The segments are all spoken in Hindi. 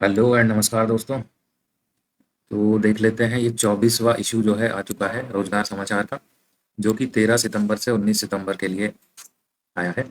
हेलो एंड नमस्कार दोस्तों। तो देख लेते हैं ये 24वां इशू जो है आ चुका है रोजगार समाचार का, जो कि 13 सितंबर से 19 सितंबर के लिए आया है।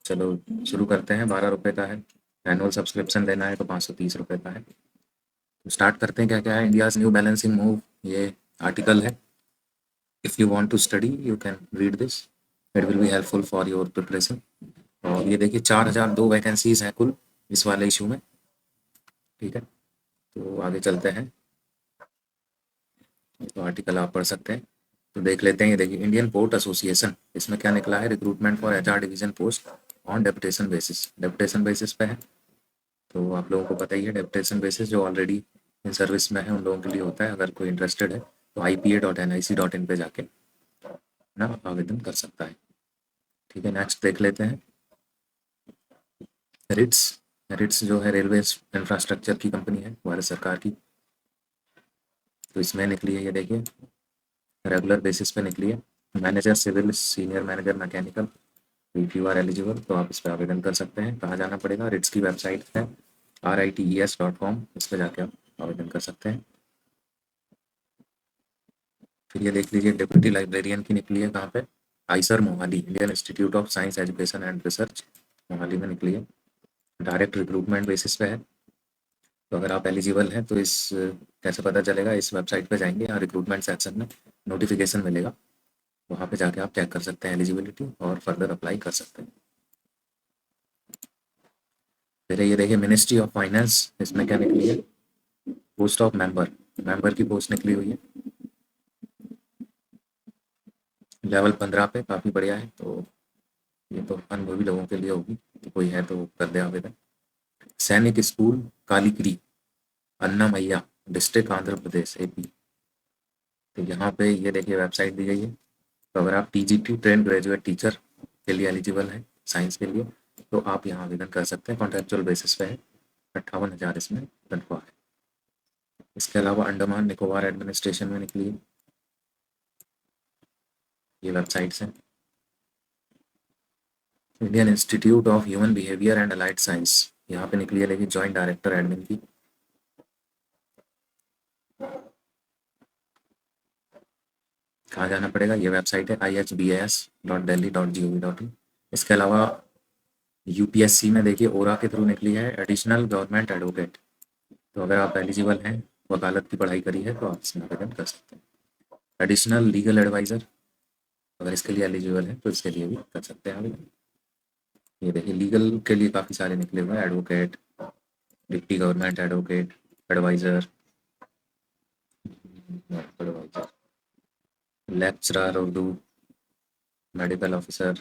चलो शुरू करते हैं। 12 रुपये का है। एनुअल सब्सक्रिप्शन लेना है तो 530 रुपये का है। तो स्टार्ट करते हैं। क्या क्या है? इंडियाज न्यू बैलेंसिंग मूव, ये आर्टिकल है। If you want to study you can read this, it will be helpful for your preparation. और ये देखिए 4002 वैकेंसीज हैं कुल इस वाले इशू में। ठीक है, तो आगे चलते हैं। तो आर्टिकल आप पढ़ सकते हैं। तो देख लेते हैं। ये देखिए इंडियन पोर्ट एसोसिएशन, इसमें क्या निकला है? Recruitment for HR division post on deputation basis. Deputation basis पे है, तो आप लोगों को पता ही है। डेपुटेशन बेसिस जो ऑलरेडी इन सर्विस में है उन लोगों के लिए होता है। अगर कोई इंटरेस्टेड है तो ipa.nic.in पे जाके ना आवेदन कर सकता है। ठीक है, नेक्स्ट देख लेते हैं। रिट्स। रिट्स जो है रेलवे इंफ्रास्ट्रक्चर की कंपनी है भारत सरकार की। तो इसमें निकली है, ये देखिए रेगुलर बेसिस पे निकली है। Manager civil, senior manager mechanical. If you are eligible तो आप इस पर आवेदन कर सकते हैं। कहाँ जाना पड़ेगा? रिट्स की वेबसाइट है rites.com, इस पर जाके आप आवेदन कर सकते हैं। फिर ये देख लीजिए डिप्टी लाइब्रेरियन की निकली है। कहाँ पे? Eicher Mohali, Indian institute of science education and research, Mohali में निकली है। डायरेक्ट रिक्रूटमेंट बेसिस पे है। तो अगर आप एलिजिबल हैं तो इस कैसे पता चलेगा? इस वेबसाइट पे जाएंगे, यहाँ रिक्रूटमेंट सेक्शन में नोटिफिकेशन मिलेगा, वहाँ पे जाके आप चेक कर सकते हैं एलिजिबिलिटी और फर्दर अप्लाई कर सकते हैं। फिर ये देखिए मिनिस्ट्री ऑफ फाइनेंस, इसमें क्या निकली है? पोस्ट ऑफ मेंबर, मेंबर की पोस्ट निकली हुई है। लेवल 15 पे, काफ़ी बढ़िया है। तो ये तो अनुभवी लोगों के लिए होगी, तो कोई है तो कर दे आवेदन। सैनिक स्कूल कालीकरी, अन्ना मैया, डिस्ट्रिक्ट आंध्र प्रदेश एपी। तो यहाँ पे ये देखिए वेबसाइट दी गई है। तो अगर आप टीजीटी ट्रेन ग्रेजुएट टीचर के लिए एलिजिबल हैं साइंस के लिए, तो आप यहाँ आवेदन कर सकते हैं। कॉन्ट्रेक्चुअल बेसिस पे है। 58,000 इसमें तनख्वाह है। इसके अलावा अंडमान निकोबार एडमिनिस्ट्रेशन में निकली है, ये वेबसाइट्स हैं। Indian institute of human behaviour and allied science, यहाँ पे निकली है लेकिन जॉइंट डायरेक्टर एडमिन की। कहाँ जाना पड़ेगा? ये वेबसाइट है ihbas.delhi.gov.in। इसके अलावा यूपीएससी में देखिए ओरा के थ्रू निकली है एडिशनल गवर्नमेंट एडवोकेट। तो अगर आप एलिजिबल हैं, वकालत की पढ़ाई करी है, तो आप इसमें आवेदन कर सकते हैं। एडिशनल लीगल एडवाइज़र, अगर इसके लिए एलिजिबल है तो इसके लिए भी कर सकते हैं आवेदन। ये देखिए लीगल के लिए काफ़ी सारे निकले हुए हैं। Advocate, deputy government advocate, adviser, adviser, lecturer Urdu, medical officer.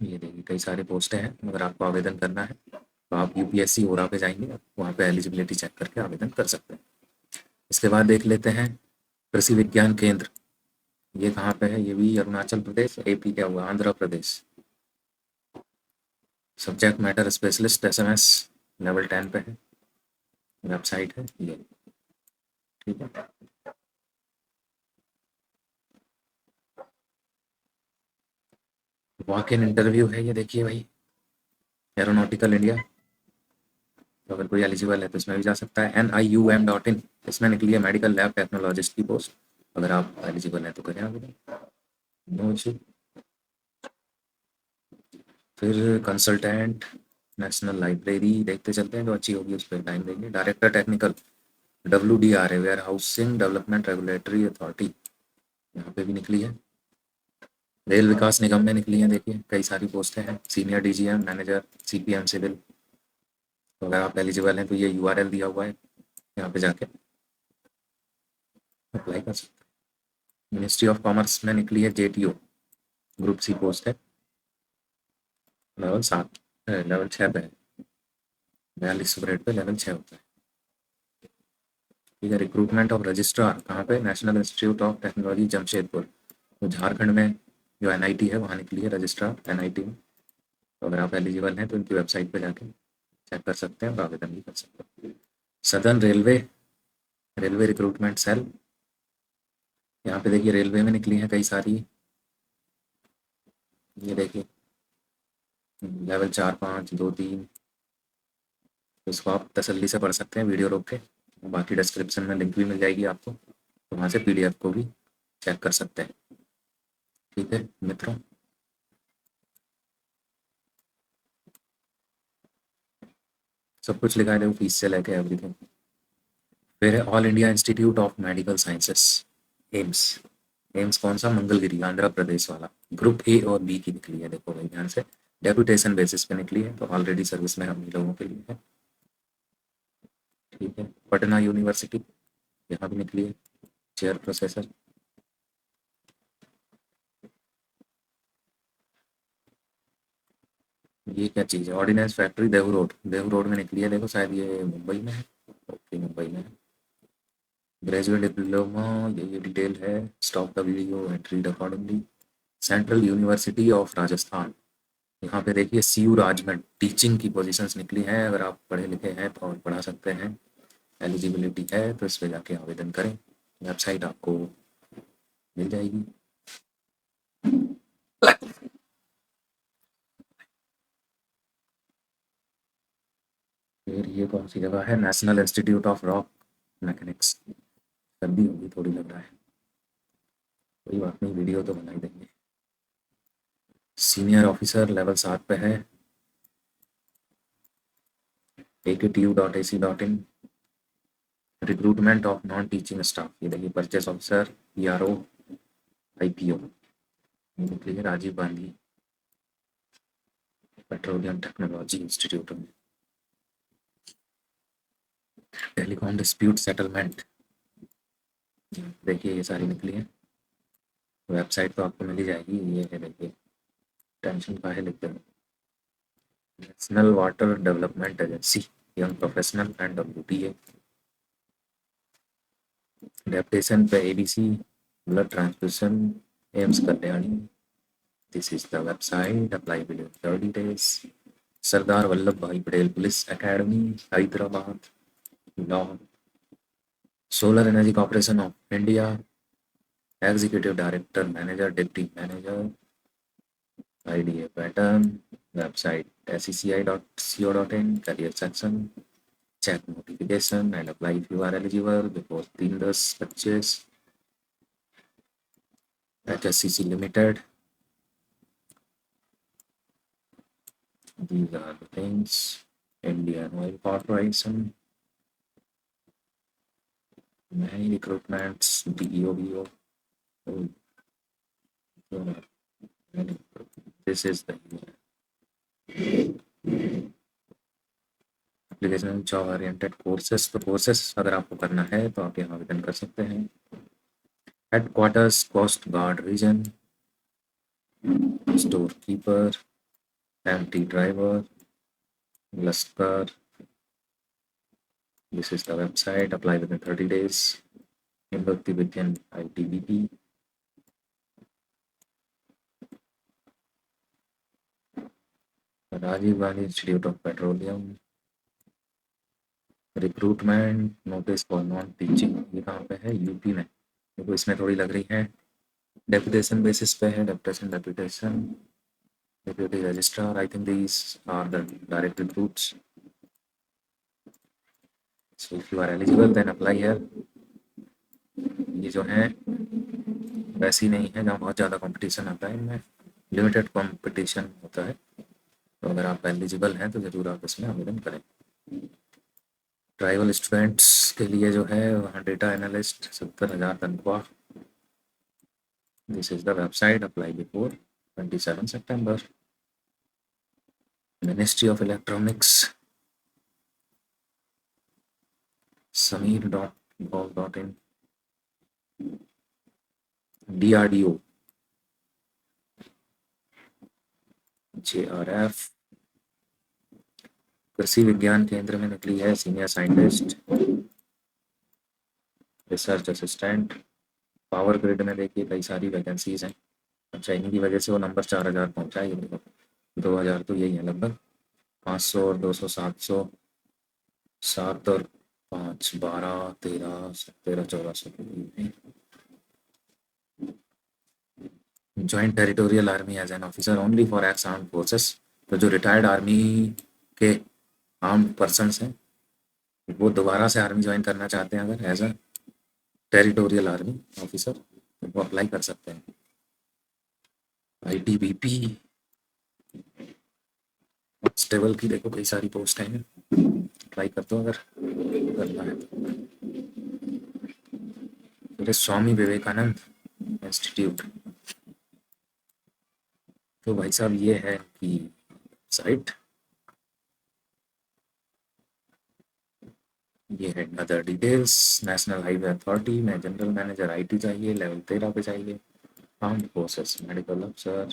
ये देखिए कई सारे पोस्टें हैं। अगर आपको आवेदन करना है तो आप यूपीएससी ओरा पे जाएंगे, वहाँ पे एलिजिबिलिटी चेक करके आवेदन कर सकते हैं। इसके बाद देख लेते हैं कृषि विज्ञान केंद्र। ये कहाँ पे है? ये भी अरुणाचल प्रदेश, एपी क्या हुआ, Andhra Pradesh. Subject matter specialist SMS, level 10 पे है। वेबसाइट है ये। ठीक है, वॉक इन इंटरव्यू है, ये देखिए भाई, एरोनॉटिकल इंडिया। तो अगर कोई एलिजिबल है तो इसमें भी जा सकता है। NIUM.in, इसमें निकली है मेडिकल लैब टेक्नोलॉजिस्ट की पोस्ट। अगर आप एलिजिबल हैं तो करें आवेदन, नो इशू। फिर कंसल्टेंट नेशनल लाइब्रेरी देखते चलते हैं, जो अच्छी होगी उस पर टाइम देंगे। डायरेक्टर टेक्निकल WDR है, warehousing development regulatory authority, यहाँ पे भी निकली है। रेल विकास निगम में निकली है, देखिए कई सारी पोस्टें हैं। Senior DGM, manager, CPM civil. तो अगर आप एलिजिबल हैं तो ये URL दिया हुआ है, यहाँ पे जाके अप्लाई कर सकते हैं। मिनिस्ट्री ऑफ कॉमर्स में निकली है JTO, ग्रुप C पोस्ट है, लेवल 7, लेवल 6 पे है। 42 ग्रेड पे लेवल 6 होता है। ठीक है, रिक्रूटमेंट ऑफ रजिस्ट्रार कहाँ पे? National institute of technology Jamshedpur. तो झारखंड में जो NIT है वहाँ निकली है रजिस्ट्रार NIT में। तो अगर आप एलिजिबल हैं तो इनकी वेबसाइट पे जाके चेक कर सकते हैं और आवेदन भी कर सकते हैं। Southern railway, railway recruitment cell, यहाँ पे देखिए रेलवे में निकली हैं कई सारी। ये देखिए लेवल 4, 5, 2, 3, तो इसको आप तसल्ली से पढ़ सकते हैं वीडियो रोक के। बाकी डिस्क्रिप्शन में लिंक भी मिल जाएगी आपको, तो वहाँ से पीडीएफ को भी चेक कर सकते हैं। ठीक है मित्रों, सब कुछ लिखा है देखो, फीस से लेके एवरीथिंग। फिर है all India institute of medical sciences, AIIMS. AIIMS कौन सा? मंगलगिरी, आंध्र प्रदेश वाला। ग्रुप ए और बी की निकली है, देखो भाई ध्यान से, डेपुटेशन बेसिस पे निकली है, तो ऑलरेडी सर्विस में हम ही लोगों के लिए है। ठीक है, पटना यूनिवर्सिटी, यहाँ भी निकली है, चेयर प्रोफेसर। ये क्या चीज़ है? Ordnance factory Dehu road, Dehu road में निकली है, देखो शायद ये मुंबई में है। ओके, मुंबई में है। ग्रेजुएट डिप्लोमा, ये डिटेल है, stop the video and read accordingly. Central university of Rajasthan, यहाँ पे देखिए सीयू राजगढ़, टीचिंग की पोजीशंस निकली हैं। अगर आप पढ़े लिखे हैं तो और पढ़ा सकते हैं, एलिजिबिलिटी है तो इस पे जाके आवेदन करें, वेबसाइट आपको मिल जाएगी। फिर ये कौन सी जगह है? National institute of rock mechanics. सर्दी होगी थोड़ी लग रहा है, कोई बात नहीं, वीडियो तो बना ही देंगे। सीनियर ऑफिसर लेवल 7 पे है, AKTU.ac.in। Recruitment of non teaching staff, ये देखिए, परचेस ऑफिसर, PRO, IPO, निकली है Rajiv Gandhi petroleum technology institute में। टेलीकॉम डिस्प्यूट सेटलमेंट, देखिए ये सारी निकली है, वेबसाइट तो आपको मिल ही जाएगी। ये है देखिए, टेंशन का है लिखते हैं, national water development agency, young professional and WTA। Deputation पे ABC, blood transfusion, AIIMS Kalyani. This is the website, apply within 30 days। Sardar Vallabh भाई Patel police academy, Hyderabad, law. Solar energy corporation of India, executive director, manager, deputy manager. IDA pattern, website SECI.co.in, career section, check notification and apply if you are eligible before 3/10/25। HSCC Limited, these are the things। Indian Oil Corporation, many recruitments, DEO, oh, this is the application job oriented courses. तो कोर्सेस अगर आपको करना है तो आप यहाँ आवेदन कर सकते हैं। Headquarters coast guard region, store keeper, MT driver, लश्कर। This is the website, apply within 30 days। भक्ति विद्यान ITBP, Rajiv Gandhi institute of petroleum. Recruitment notice for non teaching, ये कहाँ पे है? यूपी में, देखो इसमें थोड़ी लग रही है, डेपुटेशन बेसिस पे है, deputation deputy registrar। I think these are the direct recruits, so if you are eligible then apply here। ये जो है वैसी नहीं है जहाँ बहुत ज़्यादा कंपटीशन आता है, इनमें लिमिटेड कंपटीशन होता है, तो अगर आप एलिजिबल हैं तो ज़रूर आप इसमें आवेदन करें। ट्राइबल स्टूडेंट्स के लिए जो है वहाँ डेटा एनालिस्ट, 70,000 तनख्वाह। This is the website, apply before 27 September। Ministry of electronics, samir.gov.in। DRDO, JRF, कृषि विज्ञान केंद्र में निकली है, senior scientist, research assistant. Power grid में देखिए कई सारी वैकेंसीज हैं, अच्छा इन्हीं की वजह से वो नंबर 4,000 पहुँचा है, देखो 2,000 तो यही है लगभग, 500 और 200, 700, 7 और 5, 12, 13, 13, 1400। Joint Territorial Army as an officer only for ex-armed forces, तो जो रिटायर्ड आर्मी के आर्म्ड पर्सन्स हैं वो दोबारा से आर्मी ज्वाइन करना चाहते हैं अगर as a territorial army officer, तो वो अप्लाई कर सकते हैं। आईटीबीपी कांस्टेबल की देखो कई सारी पोस्ट हैं, अप्लाई कर दो अगर करना है तो। फिर स्वामी विवेकानंद इंस्टीट्यूट, तो भाई साहब ये है कि साइट, ये है other details. National highway authority में जनरल मैनेजर आईटी चाहिए, लेवल 13 पे चाहिए। आर्म्ड फोर्सेस मेडिकल अफसर।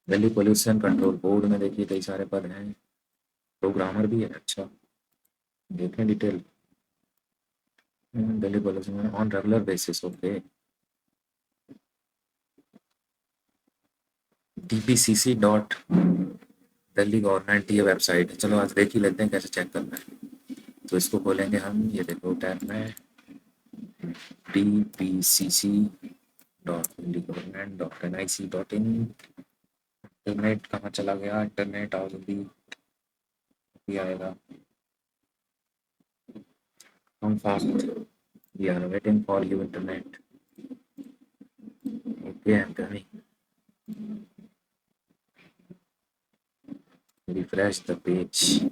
दिल्ली पोल्यूशन कंट्रोल बोर्ड में देखिए कई सारे पद हैं, प्रोग्रामर भी है। अच्छा, देखें detail. Delhi pollution on regular basis, okay. DPCC dot Delhi government, ये वेबसाइट है। चलो आज देख ही लेते हैं कैसे चेक करना है। तो इसको खोलेंगे हम, ये देखो टैब में DPCC dot Delhi government dot NIC dot in. Internet कहाँ चला गया, इंटरनेट आओ जल्दी, ये आएगा। हम fast, we are waiting for you internet, okay I am coming. Refresh the page,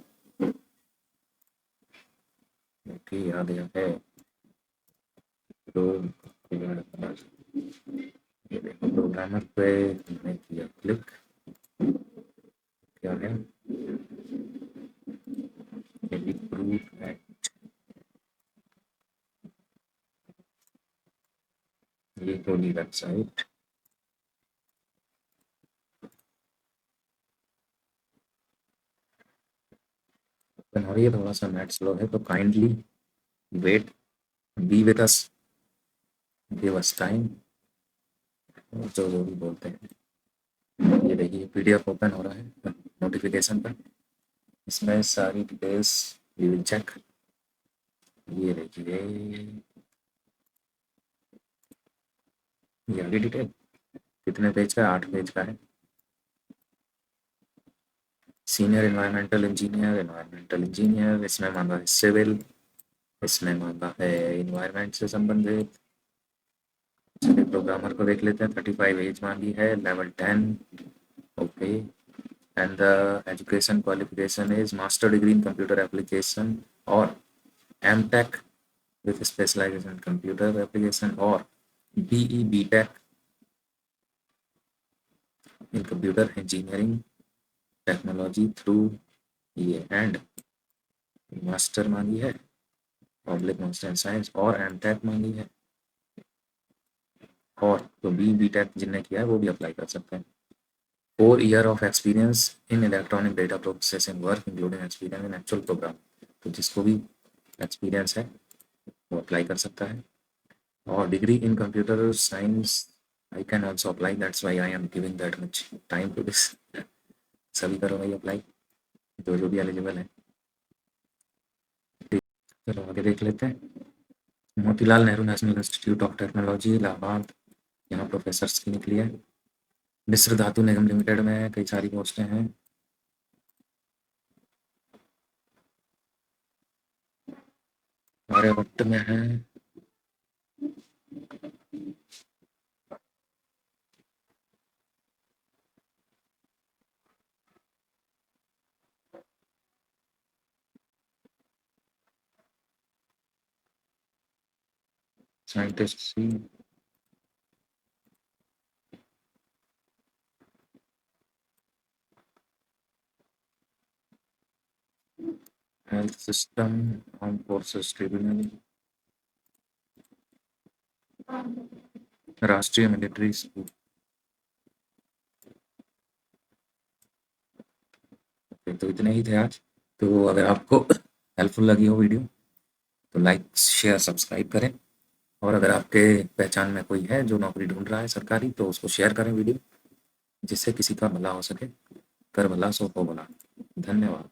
okay आ गया है। तो ये देखो प्रोग्रामर पे मैंने किया क्लिक, क्या है रिक्रूट एट, ये होगी वेबसाइट। और ये थोड़ा सा नेट स्लो है तो kindly wait, be with us, give us time, जो भी बोलते हैं। ये देखिए PDF ओपन हो रहा है नोटिफिकेशन पर, इसमें सारी डिटेल्स वी विल चेक। ये देखिए ये आगे डिटेल कितने पेज का है, 8 पेज का है। सीनियर एनवायरमेंटल इंजीनियर, इसमें मांगा है सिविल, इसमें मांगा है इन्वायरमेंट से संबंधित। चलिए प्रोग्रामर को देख लेते हैं। 35 एज मांगी है, level 10, okay. And the education qualification is master degree in computer application और MTech with specialization in computer application or BE/BTech in computer engineering technology through ये एंड मास्टर मांगी है, पब्लिक मास्टर इन साइंस, और MTech मांगी है। और तो BE/BTech जिनने किया है वो भी अप्लाई कर सकते हैं। 4 year of experience in electronic data processing work including experience in actual program, तो जिसको भी एक्सपीरियंस है वो अप्लाई कर सकता है। और degree in computer science I can also apply, that's why I am giving that much time to this. सभी करो भाई अप्लाई, जो भी एलिजिबल है। चलो आगे देख लेते हैं। Motilal Nehru national institute of technology Allahabad, यहाँ प्रोफेसर्स की निकली है। मिस्र धातु निगम लिमिटेड में कई सारी पोस्टें हैं। आर्यभट्ट में है, scientist C, health system, armed forces tribunal, राष्ट्रीय मिलिट्री स्कूल। तो इतने ही थे आज। तो अगर आपको हेल्पफुल लगी हो वीडियो तो लाइक शेयर सब्सक्राइब करें, और अगर आपके पहचान में कोई है जो नौकरी ढूंढ रहा है सरकारी तो उसको शेयर करें वीडियो, जिससे किसी का भला हो सके। कर भला सो हो भला। धन्यवाद।